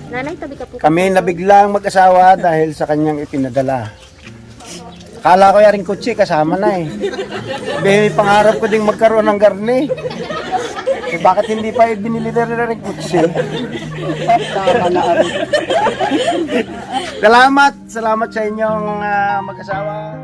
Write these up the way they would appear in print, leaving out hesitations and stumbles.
Nanay, tabi ka po. Kami nabiglang mag-asawa dahil sa kanyang ipinadala. Akala ko yaring kutsi, kasama na eh. Sabi, pangarap ko ding magkaroon ng garni. Eh, bakit hindi pa binili na rin kutsi? Tama na rin. Salamat sa inyong mag-asawa.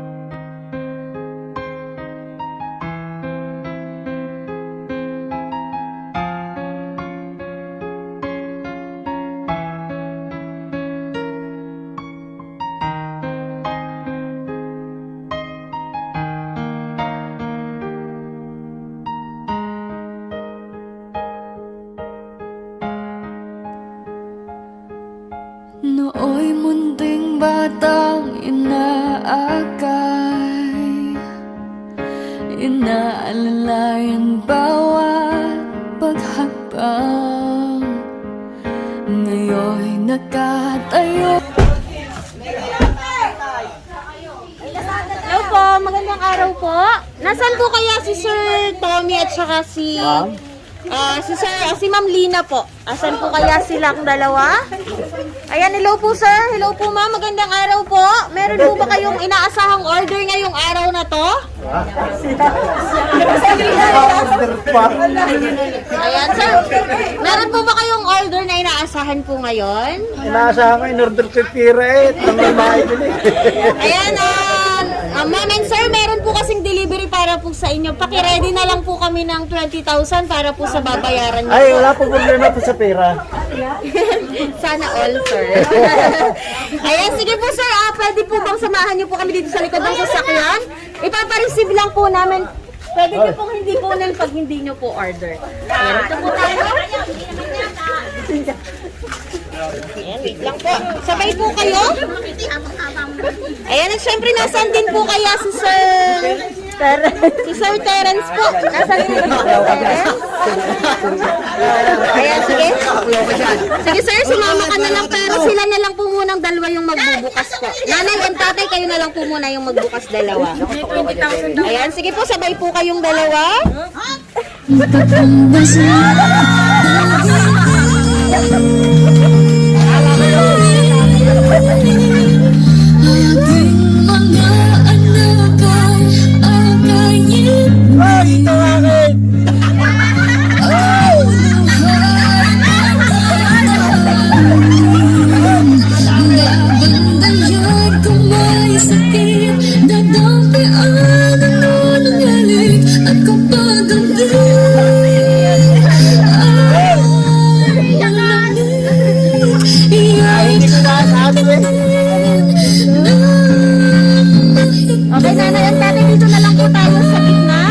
Nooy munting batang inaakay, inaalalayan bawat paghakbang. Ngayon'y nakatayo. Hello po, magandang araw po. Nasaan po kaya si Sir Tommy at saka si si Ma'am Lina po? Asan po kaya silang dalawa? Ayan, hello po sir. Hello po ma'am. Magandang araw po. Meron po ba kayong inaasahang order ngayong araw na to? Ayan sir. Meron po ba kayong order na inaasahan po ngayon? Inaasahan ko, in-order ko pira eh. Ayan, ma'am and sir, meron po kasing delivery para po sa inyo. Paki-ready na lang po kami ng 20,000 para po sa babayaran niyo. Ay, wala po problema po sa pera. Sana all, sir. Ayan, sige po sir, pwede po bang samahan niyo po kami dito sa likod ng sasakyan? Ipapareceive lang po namin. Pwede niyo pong hindi po nil pag hindi niyo po order. Ayan, ito po tayo. Ayan, wait lang po. Sabay po kayo. Ayan, at syempre nasaan din po kaya si Sir Terence po. Nasaan din po si Sir Terence? Ayan, sige. Sige sir, sumama ka na lang pero sila na lang po munang dalawa yung magbubukas po. Nanay and tatay, kayo na lang po muna yung magbukas dalawa. Ayan, sige po, sabay po kayong dalawa. Ating mga anak ay akayin. Ay, ito akin! Bandayan kung may sakit, dadampian ang nungaling. At kapag ang di Hindi ko nakasabi eh. Okay, nanay at tatay, dito na lang po tayo sa gitna.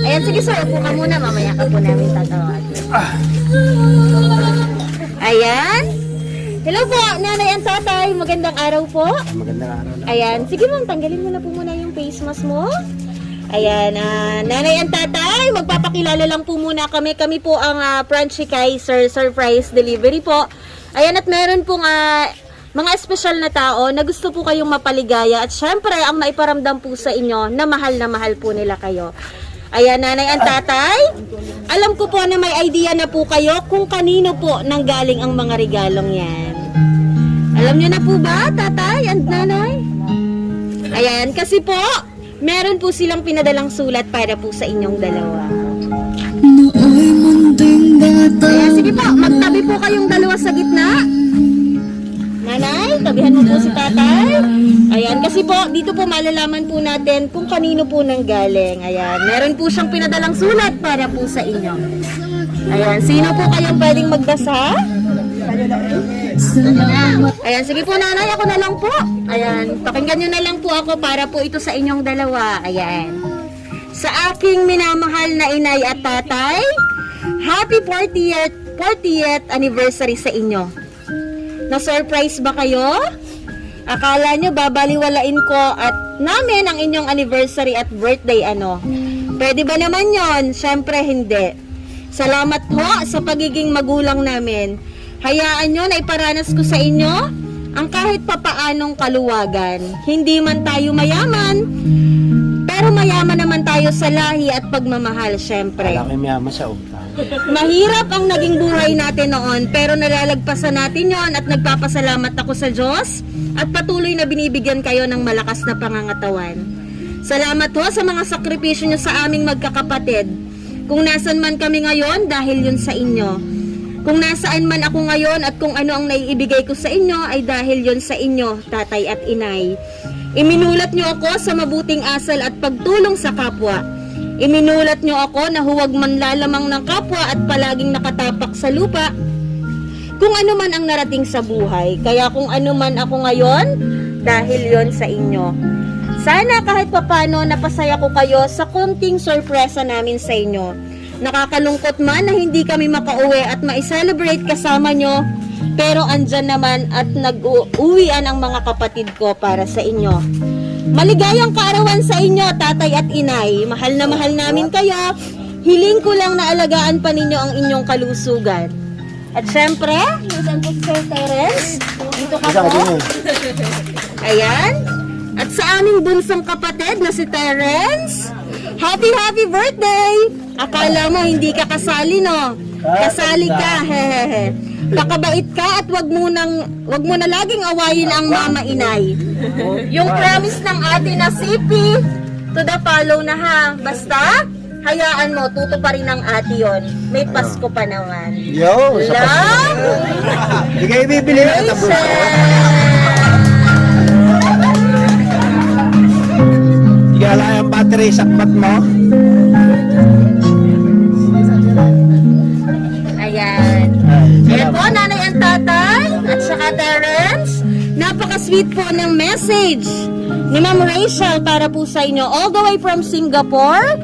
Ayan, sige sir, upo ka muna. Mamaya ka po namin tatawagin. Ayan. Hello po, nanay at tatay. Magandang araw po. Magandang araw na. Ayan, sige ma'am, tanggalin mo na po muna yung face mask mo. Ayan, nanay at tatay, magpapakilala lang po muna kami. Kami po ang Franchi Kaiser Surprise Delivery po. Ayan, at meron pong mga espesyal na tao na gusto po kayong mapaligaya. At syempre, ang maiparamdam po sa inyo na mahal po nila kayo. Ayan, nanay at tatay, alam ko po na may idea na po kayo kung kanino po nanggaling ang mga regalong yan. Alam niyo na po ba, tatay and nanay? Ayan, kasi po, meron po silang pinadalang sulat para po sa inyong dalawa. Nooy munting batang. Ayan, sige po, magtabi po kayong dalawa sa gitna. Nanay, tabihan mo po si tatay. Ayan, kasi po, dito po malalaman po natin kung kanino po nanggaling. Ayan, meron po siyang pinadalang sulat para po sa inyo. Ayan, sino po kayong pwedeng magbasa? Ayan, sige po nanay, ako na lang po. Ayan, pakinggan nyo na lang po ako para po ito sa inyong dalawa. Ayan. Sa aking minamahal na inay at tatay, happy 40th anniversary sa inyo. Na-surprise ba kayo? Akala nyo babaliwalain ko at namin ang inyong anniversary at birthday Pwede ba naman yon? Syempre hindi. Salamat po sa pagiging magulang namin. Hayaan nyo na iparanas ko sa inyo ang kahit papaanong kaluwagan. Hindi man tayo mayaman, pero mayaman naman tayo sa lahi at pagmamahal, syempre. Kala ko mayaman sa utang. Mahirap ang naging buhay natin noon, pero nalalagpasan natin yon at nagpapasalamat ako sa Diyos at patuloy na binibigyan kayo ng malakas na pangangatawan. Salamat ho sa mga sakripisyo nyo sa aming magkakapatid. Kung nasan man kami ngayon, dahil yun sa inyo. Kung nasaan man ako ngayon at kung ano ang naiibigay ko sa inyo, ay dahil yun sa inyo, tatay at inay. Iminulat nyo ako sa mabuting asal at pagtulong sa kapwa. Iminulat nyo ako na huwag manlalamang ng kapwa at palaging nakatapak sa lupa. Kung ano man ang narating sa buhay, kaya kung ano man ako ngayon, dahil yon sa inyo. Sana kahit papano napasaya ko kayo sa konting sorpresa namin sa inyo. Nakakalungkot man na hindi kami makauwi at ma-celebrate kasama nyo, pero andyan naman at nag-uwian ang mga kapatid ko para sa inyo. Maligayang kaarawan sa inyo, tatay at inay. Mahal na mahal namin kayo. Hiling ko lang na alagaan pa ninyo ang inyong kalusugan. At syempre, nasan po Sir Terence? Dito ka po. Ayan. At sa aming bunsong kapatid na si Terence, happy birthday! Akala mo hindi ka kasali, no? Kasali ka, hehehe. Pakabait ka at wag mo na laging awayin ang mama inay. Yung promise ng ate na sipi, to the follow na ha. Basta, hayaan mo, tutuparin ng ate yon. May Pasko pa naman. Yo, sa Pasko. Love! Hindi kayo bibili na tapos. Hindi ka lang yung battery, sakbat mo. Ayan. Ayan po, nanay ang tatay at saka Terence. Napaka-sweet po ng message ni Ma'am Rachel para po sa inyo. All the way from Singapore.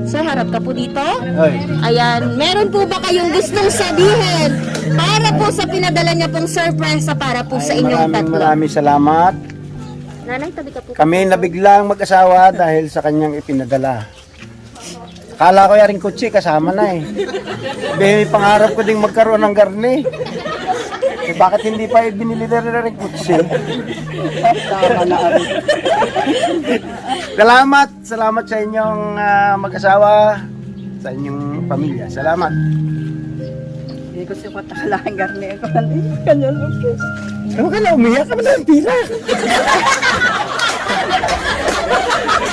Sir, harap ka po dito. Ayan, meron po ba kayong gustong sabihin para po sa pinadala niya pong surprise para po sa inyong tatlo? Maraming salamat. Nanay, tabi ka po. Kami nabiglang mag-asawa dahil sa kanyang ipinadala. Akala ko yaring kutsi, kasama na eh. May pangarap ko ding magkaroon ng garne. Eh, bakit hindi pa binili na rin kutsi? Tama na rin. Salamat sa inyong mag-asawa, sa inyong pamilya. Salamat. Hindi ko siya matakalaan garni ako. Kanya lupis. Huwag ka na umiyak, ka na ng pira.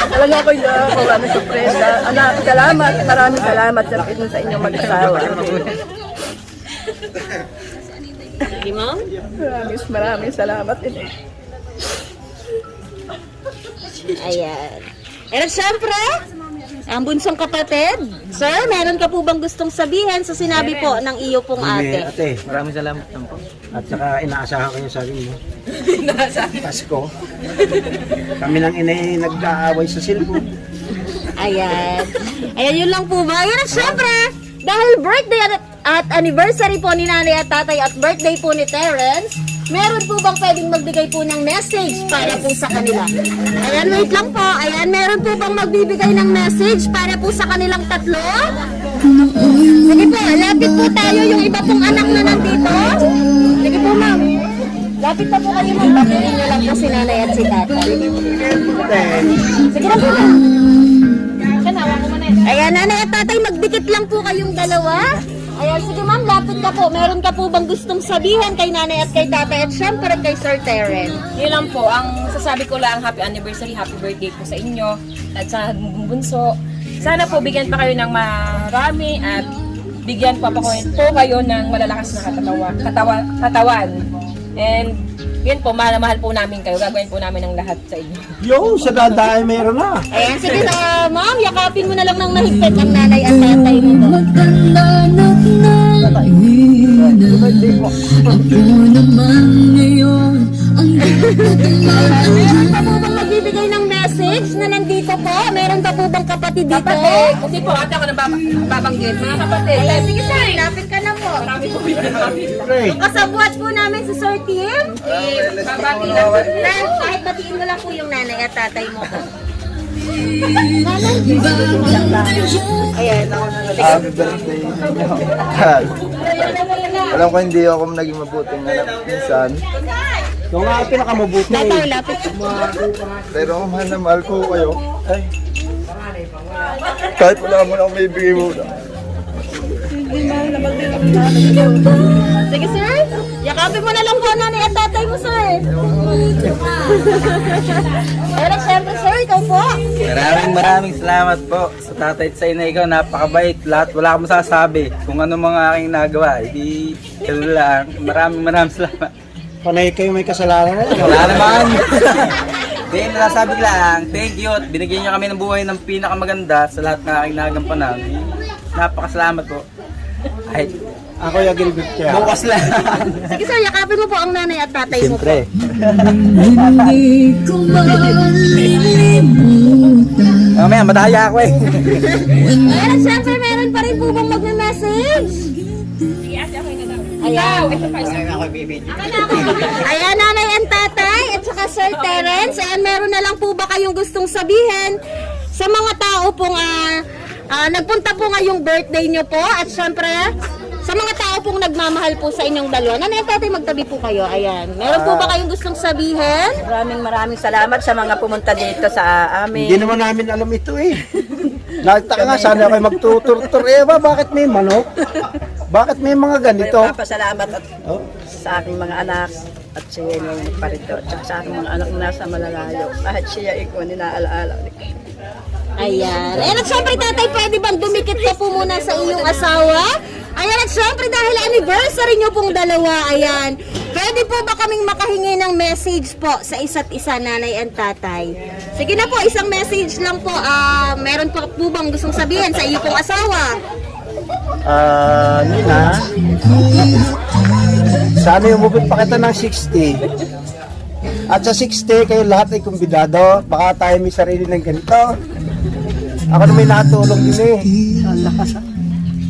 Alam niyo ako yung ano sorpresa. Anak, salamat. Maraming salamat sa inyong mag-asawa. Sige, Ma'am. Maraming salamat. Ayan. And syempre, ang bunsong kapatid. Sir, meron ka po bang gustong sabihin sa sinabi po ng iyo pong ate? Ate, maraming salamat po. At saka inaasahan ko yung sabi mo. Pasko. Kami nang inay nag-aaway sa cellphone. Ayan. Ayan, yun lang po ba? Ayan, at syempre, dahil birthday at anniversary po ni nanay at tatay at birthday po ni Terence, meron po bang pwedeng magbigay po ng message para po sa kanila? Ayan, wait lang po. Ayan, meron po bang magbibigay ng message para po sa kanilang tatlo? Sige po, lapit po tayo yung iba pong anak na nandito. Sige po, ma'am. Lapit na po kayo, ma'am. Bakunin nyo lang po si nanay at si tatay. Sige na po, ma'am. Ayan, nanay at tatay, magdikit lang po kayong dalawa. Ayan, sige ma'am, lapit ka po. Meron ka po bang gustong sabihin kay nanay at kay tatay at syempre kay Sir Terence? Yun lang po, ang sasabi ko lang, happy anniversary, happy birthday po sa inyo at sa bunso. Sana po bigyan pa kayo ng marami at bigyan pa po kayo ng malalakas na katawan. And yun po, mahal po namin kayo. Gagawin po namin ang lahat sa inyo. Yo, sa dadaan mayroon na. Ayan, sige na ma'am, yakapin mo na lang ng mahigpit ang nanay at tatay mo po. Magdalanak na hina. Ako naman ngayon ang Meron pa po bang magbibigay ng message na nandito po? Meron pa po bang kapatid dito? Kapatid! Kasi po, ate ako nang babanggit. Mga kapatid, Ayan, sige sir, lapit ka na po. marami po yun. Yung kasabwat po namin si Sir Tim. Babati lang po. Sir, kahit batiin mo lang po yung nanay at tatay mo po. Ayan. Happy birthday. Alam ko hindi ako naging mabuting anak minsan. Yung nga pinakamabuti. Tatay, lapit. Pero mahal na mahal ko kayo. Ay, Kahit wala mo na ako may bigay mo na. Sige, sir. Yakapin mo na lang po nanay at tatay mo, sir. Pero syempre, sir, ikaw po. Maraming salamat po sa tatay at sa inay ko. Napakabait. Lahat wala akong masasabi. Kung ano mga aking nagawa, hindi gano'n lang. Maraming salamat. Panay kayo may kasalanan. Wala naman. Hindi, nasasabi ko lang, thank you at binigyan niyo kami ng buhay ng pinakamaganda sa lahat ng aking nagampanan. Napakasalamat po. Ay, Ako yung Gilbert kaya. bukas lang. Sige, sir, yakapin mo po ang nanay at tatay mo po. Hindi ko malilimutan. Mamaya, madaya ako eh. Pero syempre, meron pa rin po bang magme-message? Ayan. Ayan, nanay and tatay, at saka Sir Terence. Ayan, meron na lang po ba kayong gustong sabihin sa mga tao pong nagpunta po ngayong birthday nyo po? At syempre, sa mga tao pong nagmamahal po sa inyong dalawa. Nanay and tatay, magtabi po kayo. Ayan. Meron po ba kayong gustong sabihin? Maraming salamat sa mga pumunta dito sa amin. Hindi naman namin alam ito eh. Nagtaka nga, sana kayo magtutur-tur. Eh ba, bakit may manok? Bakit may mga ganito? Papasalamat at Oh. sa aking mga anak at siya yung parito at sa aking mga anak na nasa malalayo. Kahit siya ikaw ninaalaala. Ayan. Ayan, at syempre, tatay, pwede bang dumikit ka po muna sa iyong asawa? Ayan, at syempre, dahil anniversary nyo pong dalawa, ayan, pwede po ba kaming makahingi ng message po sa isa't isa, nanay and tatay? Sige na po, isang message lang po. Meron po bang gustong sabihin sa iyo pong asawa? Nina, sana umubot pa kita ng 60. At sa 60, kayo lahat ay kumbidado. Baka tayo may sarili ng ganito. Ako na may nakatulong din eh.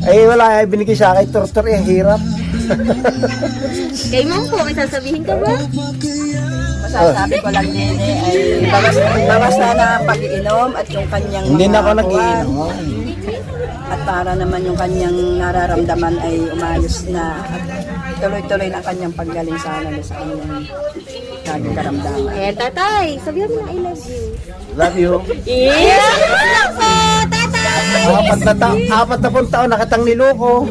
Ay wala, binigay sa akin, tur-tur eh, hirap. Kay ma'am po, may sasabihin ka ba? Masasabi ko lang din ay bawas na ang pag-iinom at yung kanyang Hindi na ako mga nag-iinom. kuwan. At para naman yung kanyang nararamdaman ay umayos na at tuloy-tuloy na ang kanyang paggaling sana sa kanyang laging karamdaman. Eh, tatay, sabihan mo na I love you. Love you. Yes! Lang po, tatay! Apat na pong taon, nakatang niloko.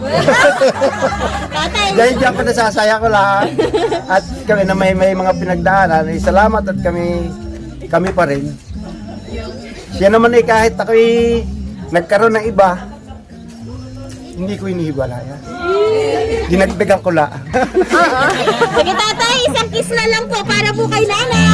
Tatay! Dahil diyan pa nasasaya ko lahat. At kami na may mga pinagdaanan, ay salamat at kami pa rin. Siya naman ay kahit ako'y nagkaroon ng iba, hindi ko inihiwalayan. Dinagdagan ko lang. Sige, tatay, isang kiss na lang po para po kay nanay!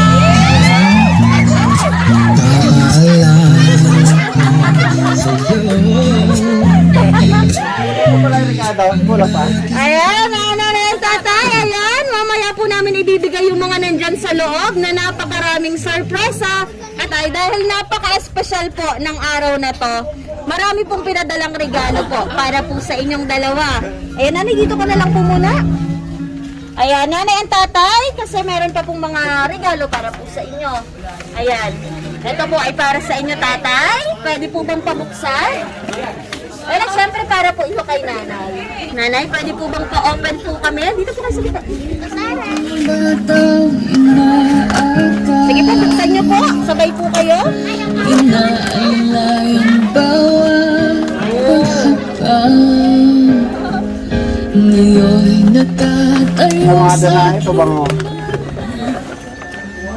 Ayan, nanay and tatay, ayan, mamaya po namin ibibigay yung mga nandyan sa loob na napakaraming sorpresa. At ay, dahil napaka-espesyal po ng araw na to, marami pong pinadalang regalo po para po sa inyong dalawa. Ayan, nanay, dito ka na lang po muna. Ayan, nanay and tatay, kasi meron pa pong mga regalo para po sa inyo. Ayan, ito po ay para sa inyo, tatay. Pwede po bang pabuksan? Ayan, syempre para po ito kay nanay. Nanay, pwede po bang pa-open po kami? Dito po kayo sa kita. Sige po, buksan niyo po. Sabay po kayo. Inaalay ang bawat pagkakam. Ngayon'y natatayo Mga sa danahe pa bang mo?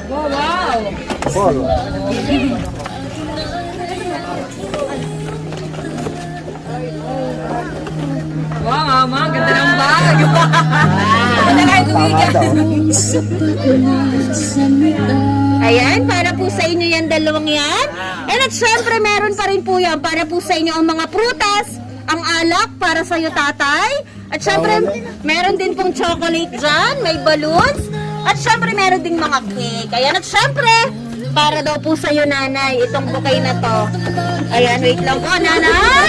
Wow! Paul. Wow, mama, ganda ng bag. Ganda kayo tumigil. Ayan, para po sa inyo yan, dalawang yan. And at syempre, meron pa rin po yan para po sa inyo ang mga prutas, ang alak para sa iyo, tatay. At syempre, meron din pong chocolate dyan, may balloons. At syempre, meron ding mga cake. Ayan, at syempre, para daw po sa iyo, nanay, itong bouquet na to. Ayan, wait lang po, nanay.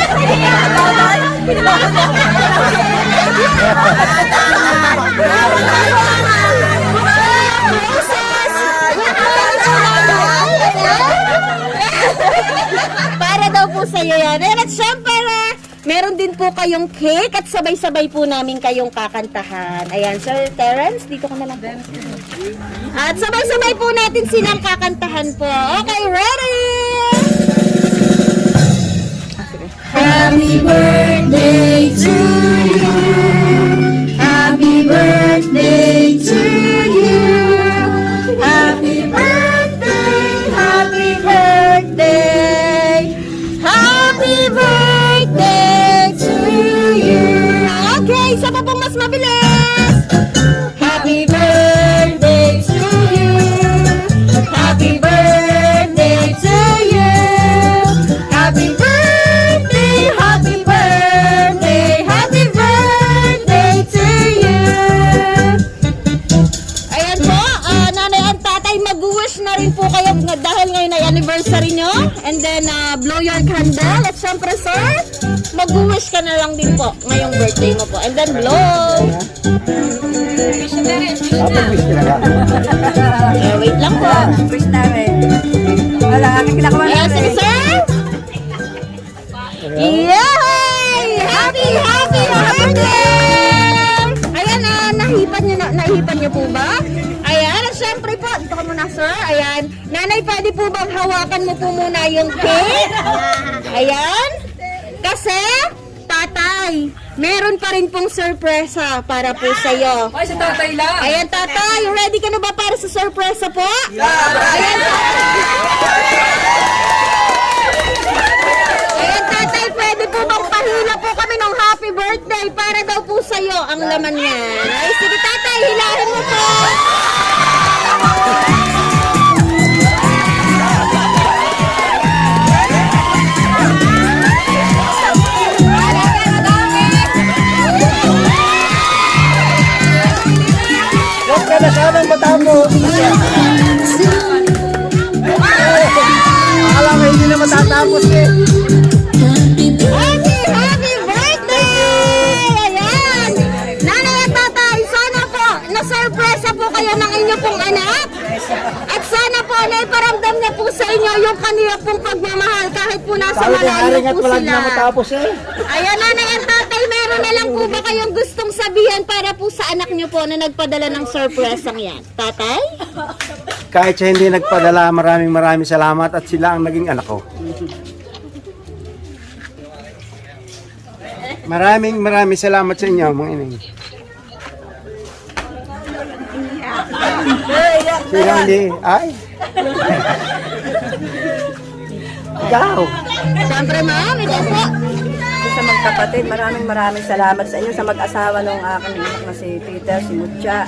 Para daw po sa iyo yan. Ayan, at syempre, meron din po kayong cake at sabay-sabay po namin kayong kakantahan. Ayan, Sir Terence, dito ka na lang. At sabay-sabay po natin silang kakantahan po. Okay, ready? Happy birthday to you. Happy birthday to you. Happy birthday, happy birthday, happy birthday to you. Okay, isa pa pong mas mabilis. Happy birthday to you. Happy birthday to you. Happy birthday, happy birthday, happy birthday to you. Ayan po, nanay at tatay, mag-wish na rin po kayo dahil ngayon ay anniversary nyo. And then, blow your candle. At syempre, sir, mag-wish ka na lang din po ngayong birthday mo po. And then, blow. Kapag-wish ka na lang. Wait lang po. Wish namin. Wala, aking kinakawa Ayan, sige, namin. sir. Yay! Happy birthday! Ayan, nahipan niyo po ba? Ayan, at syempre po, dito ka muna, sir. Ayan, nanay, pwede po bang hawakan mo po muna yung cake? Ayan. Kasi, tatay, meron pa rin pong sorpresa para po sa'yo. Ay, si tatay lang. Ayan, tatay, ready ka na ba para sa sorpresa po? Ayan, ayan, tatay, pwede po bang pahila po kami ng happy birthday para daw po sa'yo ang laman niyan. Ay, sige tatay, hilahin mo po. Huwag ka na sanang matapos. Akala ko hindi na matatapos eh. Happy birthday! Ayan! Nanay at tatay, sana po na-surpresa po kayo ng inyo pong anak. At sana po naiparamdam niya po sa inyo yung kanila pong pagmamahal kahit po nasa Sabi ko, malayo haringat po pala hindi na sila. matapos eh. Ayan, nanay at tatay, meron na lang po ba kayong gustong sabihan para po sa anak niyo po na nagpadala ng surpresang yan? Tatay? Kahit siya hindi nagpadala, maraming salamat at sila ang naging anak ko. Maraming salamat sa inyo, mga inay. Sila hindi, ay. Ikaw. Siyempre ma'am, ito po. Sa magkapatid, maraming salamat sa inyo, sa mag-asawa ng aking anak na si Peter, si Mucha.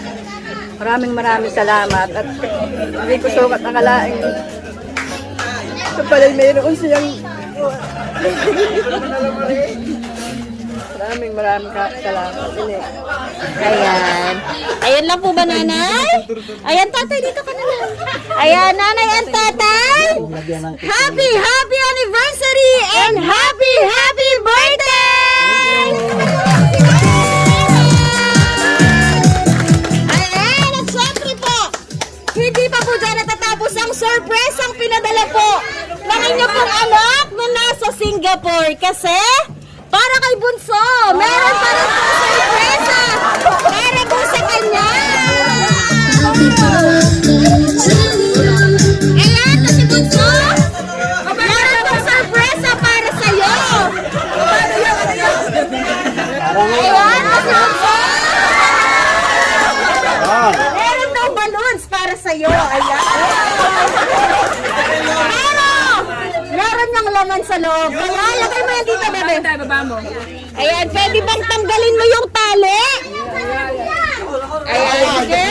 Maraming salamat at hindi ko sukat akalain. Ito pala mayroon siyang maraming salamat. Ayan. Ayan lang po ba, nanay? Ayan, tatay, dito ka na lang. Ayan, nanay and tatay. Happy anniversary and happy birthday! Ayan, at syempre po, hindi pa po dyan natatapos ang surprise ang pinadala po ng inyo pong anak na nasa Singapore. Kasi, para kay Bunso, meron pa rin po sorpresa para po sa kanya. Ayan, kasi Bunso, meron po sorpresa para sa'yo. Ayan, kasi Bunso, meron daw balloons para sa'yo. Ayan. Meron niyang laman sa loob. Kaya, lagay mo yan dito, bebe. Tayo, baba mo. Ayan, pwede bang tanggalin mo yung tali? Ayan, sige.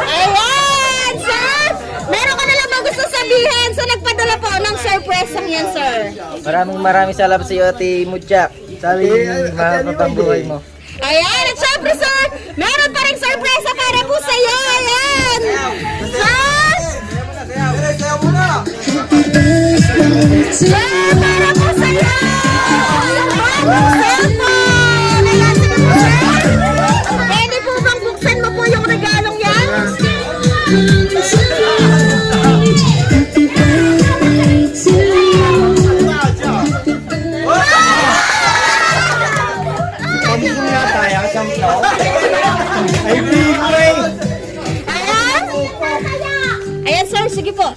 Ayan, sir. Meron ka na lang ba gusto sabihin sa nagpadala po ng surprise ang yan, sir? Maraming salamat sa iyo, Ate Mucha. Sabi, mapapambuhay mo. Ayan, at syempre, sir, meron pa rin surpresa para po sa iyo. Ayan. Sir, para po sa iyo. Yung bagong cellphone. Ayan, sige po, sir. Pwede po bang buksan mo po yung regalong yan? Happy birthday to you.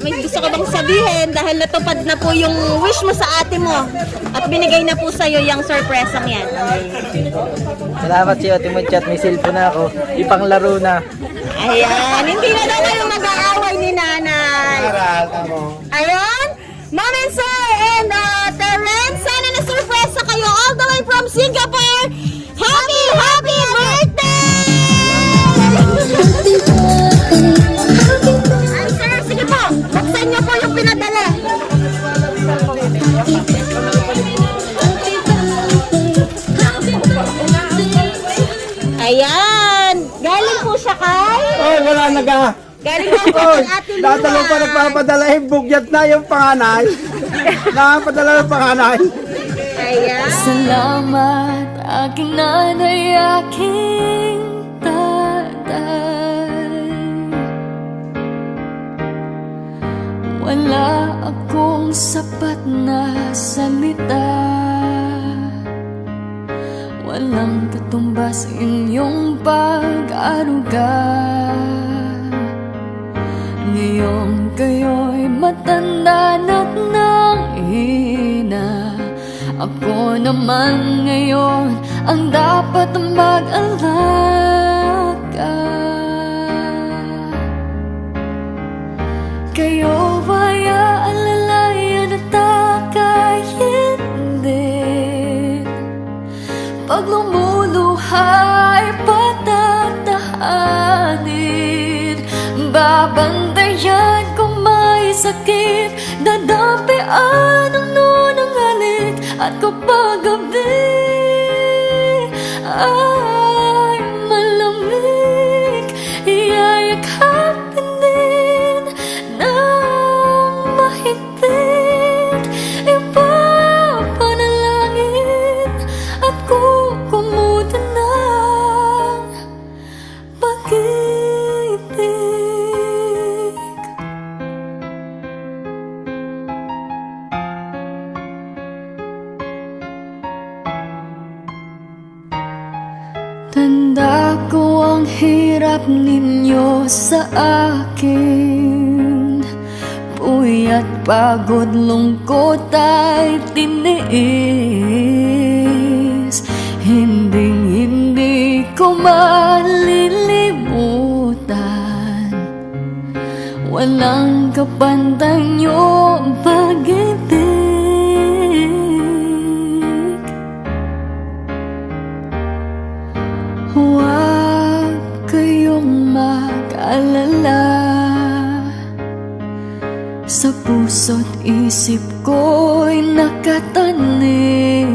may gusto ka bang sabihin dahil natupad na po yung wish mo sa ate mo at binigay na po sa'yo yung surpresang yan. Salamat siyo, Timuchat. May cellphone na ako. Ipanglaro na. Ayan, hindi na daw kayo mag-aaway ni nanay. Aral, tamo. Ayun, Mom and Sir and Terence, sana na-surpresa kayo all the way from Singapore. Happy, happy birthday! Ay, sir, sige po, buksan niyo po yung pinadala. Ayan, galing po siya kay... Oy, wala na ka. Galing po siya Oy, kay Ate Lua. dadalo pa nagpapadala, bugyat na yung panganay. Nakapadala yung panganay. Ayan. Salamat aking nanay, aking tatay. Wala akong sapat na salita, walang katumbas inyong pag-aruga. Ngayon kayo'y matanda na't nanghina, ako naman ngayon ang dapat mag-alaga. Kayo ba'y aalalayan at aka'y hindi? Pag lumuluhay patatahanin, babantayan kung may sakit, dadampian ang nunang halik, at kapag gabi ay malamig, iyayakapin din ng mahigpit, ipapanalangin at kukumutan ng pag-ibig. Tanda ko ang hirap ninyo sa akin, puyat, pagod, lungkot ay tiniis. Hindi ko malilimutan, walang kapantay niyong pag-ibig. Huwag kayong mag-alala, sa puso't isip ko'y nakatanim